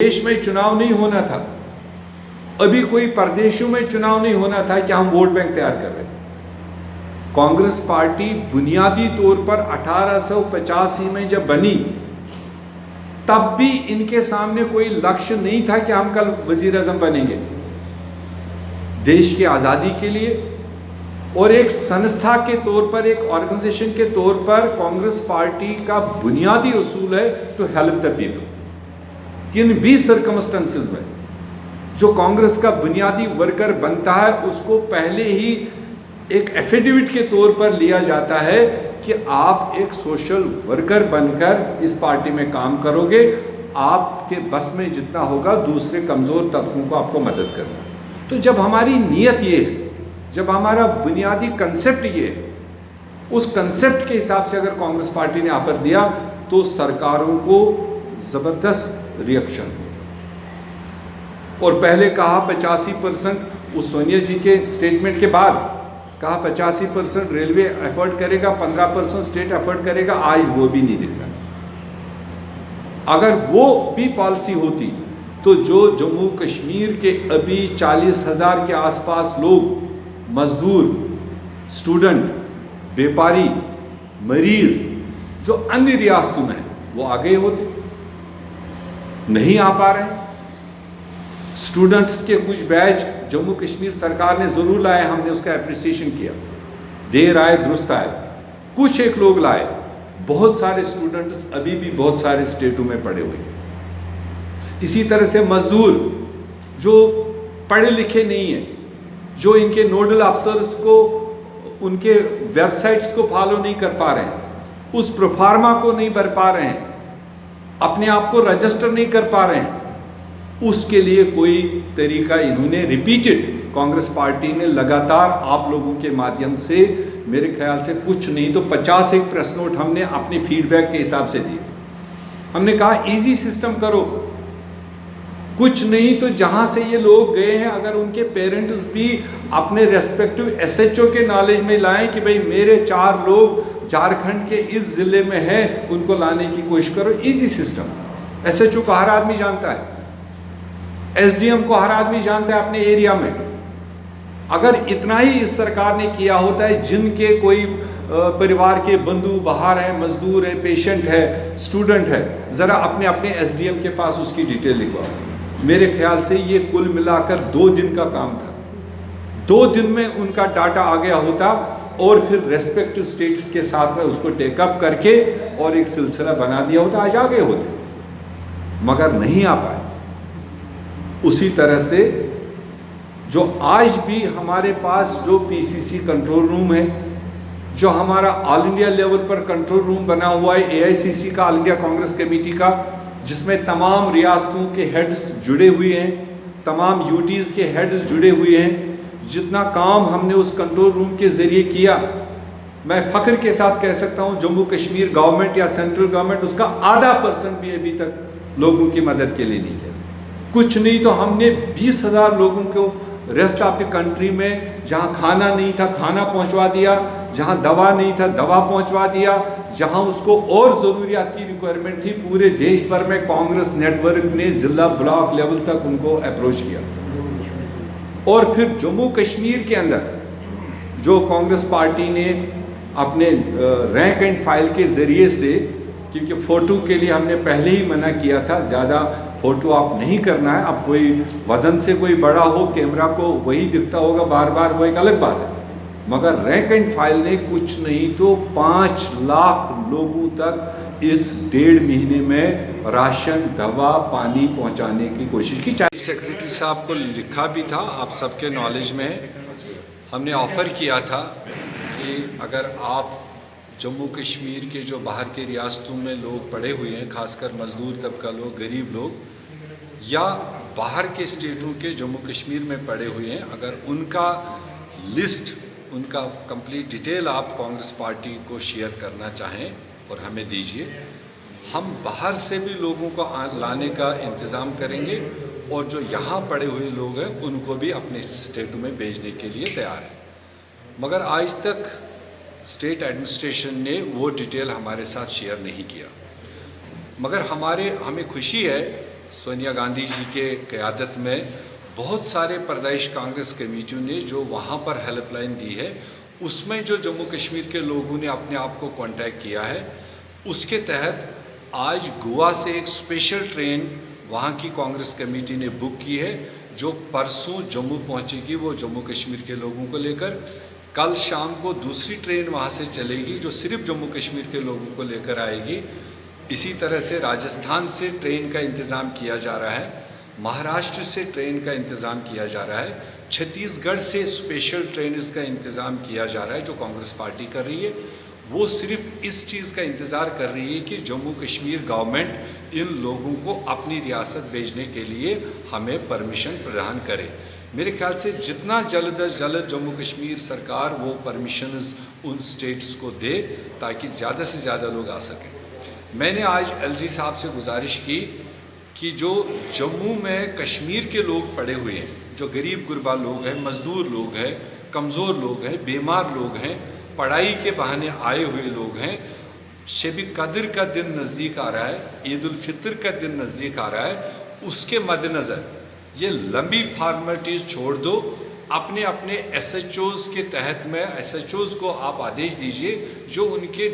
देश में चुनाव नहीं होना था, अभी कोई प्रदेशों में चुनाव नहीं होना था कि हम वोट बैंक तैयार कर रहे हैं। कांग्रेस पार्टी बुनियादी तौर पर 1885 में जब बनी तब भी इनके सामने कोई लक्ष्य नहीं था कि हम कल वजीर आजम बनेंगे। देश की आज़ादी के लिए और एक संस्था के तौर पर, एक ऑर्गेनाइजेशन के तौर पर कांग्रेस पार्टी का बुनियादी उसूल है टू हेल्प द पीपल। किन भी सर्कमस्टेंसेस में जो कांग्रेस का बुनियादी वर्कर बनता है उसको पहले ही एक एफिडेविट के तौर पर लिया जाता है कि आप एक सोशल वर्कर बनकर इस पार्टी में काम करोगे, आपके बस में जितना होगा दूसरे कमज़ोर तबकों को आपको मदद करना। तो जब हमारी नीयत ये है, जब हमारा बुनियादी कंसेप्ट ये है, उस कंसेप्ट के हिसाब से अगर कांग्रेस पार्टी ने ऑफर दिया तो सरकारों को ज़बरदस्त रिएक्शन। और पहले कहा 85%, उस सोनिया जी के स्टेटमेंट के बाद कहा 85% रेलवे एफर्ट करेगा, 15% स्टेट एफर्ट करेगा, आज वो भी नहीं दिख रहा। अगर वो भी पॉलिसी होती तो जो जम्मू कश्मीर के अभी 40,000 के आसपास लोग, मजदूर, स्टूडेंट, व्यापारी, मरीज जो अन्य रियासतों में वो आ गए होते, नहीं आ पा रहे हैं। स्टूडेंट्स के कुछ बैच जम्मू कश्मीर सरकार ने ज़रूर लाए, हमने उसका एप्रिसिएशन किया, देर आए दुरुस्त आए, कुछ एक लोग लाए, बहुत सारे स्टूडेंट्स अभी भी बहुत सारे स्टेटों में पड़े हुए हैं। इसी तरह से मजदूर जो पढ़े लिखे नहीं हैं, जो इनके नोडल अफसर्स को, उनके वेबसाइट्स को फॉलो नहीं कर पा रहे हैं, उस प्रोफार्मा को नहीं भर पा रहे हैं, अपने आप को रजिस्टर नहीं कर पा रहे हैं, उसके लिए कोई तरीका इन्होंने रिपीटेड कांग्रेस पार्टी ने लगातार आप लोगों के माध्यम से, मेरे ख्याल से कुछ नहीं तो 50 एक प्रेस नोट हमने अपने फीडबैक के हिसाब से दिए। हमने कहा इजी सिस्टम करो, कुछ नहीं तो जहां से ये लोग गए हैं अगर उनके पेरेंट्स भी अपने रेस्पेक्टिव एसएचओ के नॉलेज में लाएं कि भाई मेरे 4 लोग झारखंड के इस जिले में हैं, उनको लाने की कोशिश करो। Easy system. एसएचओ को हर आदमी जानता है, एसडीएम को हर आदमी जानता है अपने एरिया में। अगर इतना ही इस सरकार ने किया होता है, जिनके कोई परिवार के बंधु बाहर है, मजदूर है, पेशेंट है, स्टूडेंट है, ज़रा अपने अपने एसडीएम के पास उसकी डिटेल लिखवाओ। मेरे ख्याल से ये कुल मिलाकर 2 दिन का काम था। 2 दिन में उनका डाटा आ गया होता और फिर रेस्पेक्टिव स्टेट्स के साथ में उसको टेकअप करके और एक सिलसिला बना दिया होता, आज आ गए होते, मगर नहीं आ पाए। उसी तरह से जो आज भी हमारे पास जो पीसीसी कंट्रोल रूम है, जो हमारा ऑल इंडिया लेवल पर कंट्रोल रूम बना हुआ है एआईसीसी का, ऑल इंडिया कांग्रेस कमेटी का, जिसमें तमाम रियासतों के हेड्स जुड़े हुए हैं, तमाम यूटीज़ के हेड्स जुड़े हुए हैं, जितना काम हमने उस कंट्रोल रूम के ज़रिए किया, मैं फ़ख्र के साथ कह सकता हूँ जम्मू कश्मीर गवर्नमेंट या सेंट्रल गवर्नमेंट उसका आधा % भी अभी तक लोगों की मदद के लिए नहीं किया। कुछ नहीं तो हमने 20,000 लोगों को रेस्ट ऑफ द कंट्री में, जहाँ खाना नहीं था खाना पहुँचवा दिया, जहाँ दवा नहीं था दवा पहुँचवा दिया, जहाँ उसको और ज़रूरियात की रिक्वायरमेंट थी, पूरे देश भर में कांग्रेस नेटवर्क ने ज़िला ब्लॉक लेवल तक उनको अप्रोच किया। और फिर जम्मू कश्मीर के अंदर जो कांग्रेस पार्टी ने अपने रैंक एंड फाइल के ज़रिए से, क्योंकि फ़ोटो के लिए हमने पहले ही मना किया था, ज़्यादा फ़ोटो आप नहीं करना है। अब कोई वज़न से कोई बड़ा हो, कैमरा को वही दिखता होगा बार बार, वो एक अलग बात है, मगर रैंक एंड फाइल ने कुछ नहीं तो 5 लाख लोगों तक इस 1.5 महीने में राशन, दवा, पानी पहुंचाने की कोशिश की। चीफ सेक्रेटरी साहब को लिखा भी था, आप सबके नॉलेज में है। हमने ऑफ़र किया था कि अगर आप जम्मू कश्मीर के जो बाहर के रियासतों में लोग पड़े हुए हैं, खासकर मजदूर तबका लोग, गरीब लोग, या बाहर के स्टेटों के जम्मू कश्मीर में पड़े हुए हैं, अगर उनका लिस्ट, उनका कंप्लीट डिटेल आप कांग्रेस पार्टी को शेयर करना चाहें और हमें दीजिए, हम बाहर से भी लोगों को लाने का इंतज़ाम करेंगे और जो यहाँ पड़े हुए लोग हैं उनको भी अपने स्टेटों में भेजने के लिए तैयार हैं। मगर आज तक स्टेट एडमिनिस्ट्रेशन ने वो डिटेल हमारे साथ शेयर नहीं किया। मगर हमें खुशी है सोनिया गांधी जी के क़यादत में बहुत सारे प्रदेश कांग्रेस कमेटियों ने जो वहाँ पर हेल्पलाइन दी है, उसमें जो जम्मू कश्मीर के लोगों ने अपने आप को कांटेक्ट किया है, उसके तहत आज गोवा से एक स्पेशल ट्रेन वहाँ की कांग्रेस कमेटी ने बुक की है, जो परसों जम्मू पहुँचेगी, वो जम्मू कश्मीर के लोगों को लेकर। कल शाम को दूसरी ट्रेन वहाँ से चलेगी जो सिर्फ जम्मू कश्मीर के लोगों को लेकर आएगी। इसी तरह से राजस्थान से ट्रेन का इंतज़ाम किया जा रहा है, महाराष्ट्र से ट्रेन का इंतज़ाम किया जा रहा है, छत्तीसगढ़ से स्पेशल ट्रेन का इंतज़ाम किया जा रहा है जो कांग्रेस पार्टी कर रही है। वो सिर्फ इस चीज़ का इंतज़ार कर रही है कि जम्मू कश्मीर गवर्नमेंट इन लोगों को अपनी रियासत भेजने के लिए हमें परमिशन प्रदान करे। मेरे ख्याल से जितना जल्द अज जल्द जम्मू कश्मीर सरकार वो परमिशंस उन स्टेट्स को दे ताकि ज़्यादा से ज़्यादा लोग आ सकें। मैंने आज एलजी साहब से गुजारिश की कि जो जम्मू में कश्मीर के लोग पड़े हुए हैं, जो गरीब गुरबा लोग हैं, मज़दूर लोग हैं, कमज़ोर लोग हैं, बीमार लोग हैं, पढ़ाई के बहाने आए हुए लोग हैं, शब कद्र का दिन नज़दीक आ रहा है, ईद उल फितर का दिन नज़दीक आ रहा है, उसके मद्देनज़र ये लंबी फॉर्मेलिटीज़ छोड़ दो। अपने अपने एसएचओज़ के तहत में एसएचओज़ को आप आदेश दीजिए जो उनके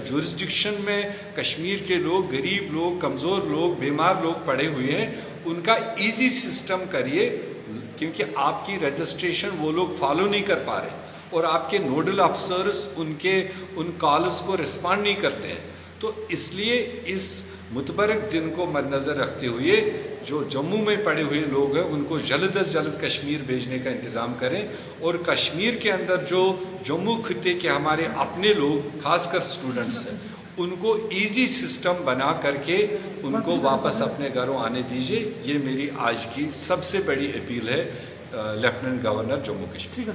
जुरिस्डिक्शन में कश्मीर के लोग, गरीब लोग, कमज़ोर लोग, बीमार लोग पड़े हुए हैं, उनका इजी सिस्टम करिए, क्योंकि आपकी रजिस्ट्रेशन वो लोग फॉलो नहीं कर पा रहे और आपके नोडल अफसर्स उन कॉल्स को रिस्पॉन्ड नहीं करते हैं। तो इसलिए इस मुतबरक दिन को मद्देनज़र रखते हुए जो जम्मू में पड़े हुए लोग हैं उनको जल्द अज जल्द कश्मीर भेजने का इंतज़ाम करें, और कश्मीर के अंदर जो जम्मू खिते के हमारे अपने लोग, खासकर स्टूडेंट्स हैं, उनको इजी सिस्टम बना करके उनको वापस अपने घरों आने दीजिए। ये मेरी आज की सबसे बड़ी अपील है लेफ्टिनेंट गवर्नर जम्मू कश्मीर।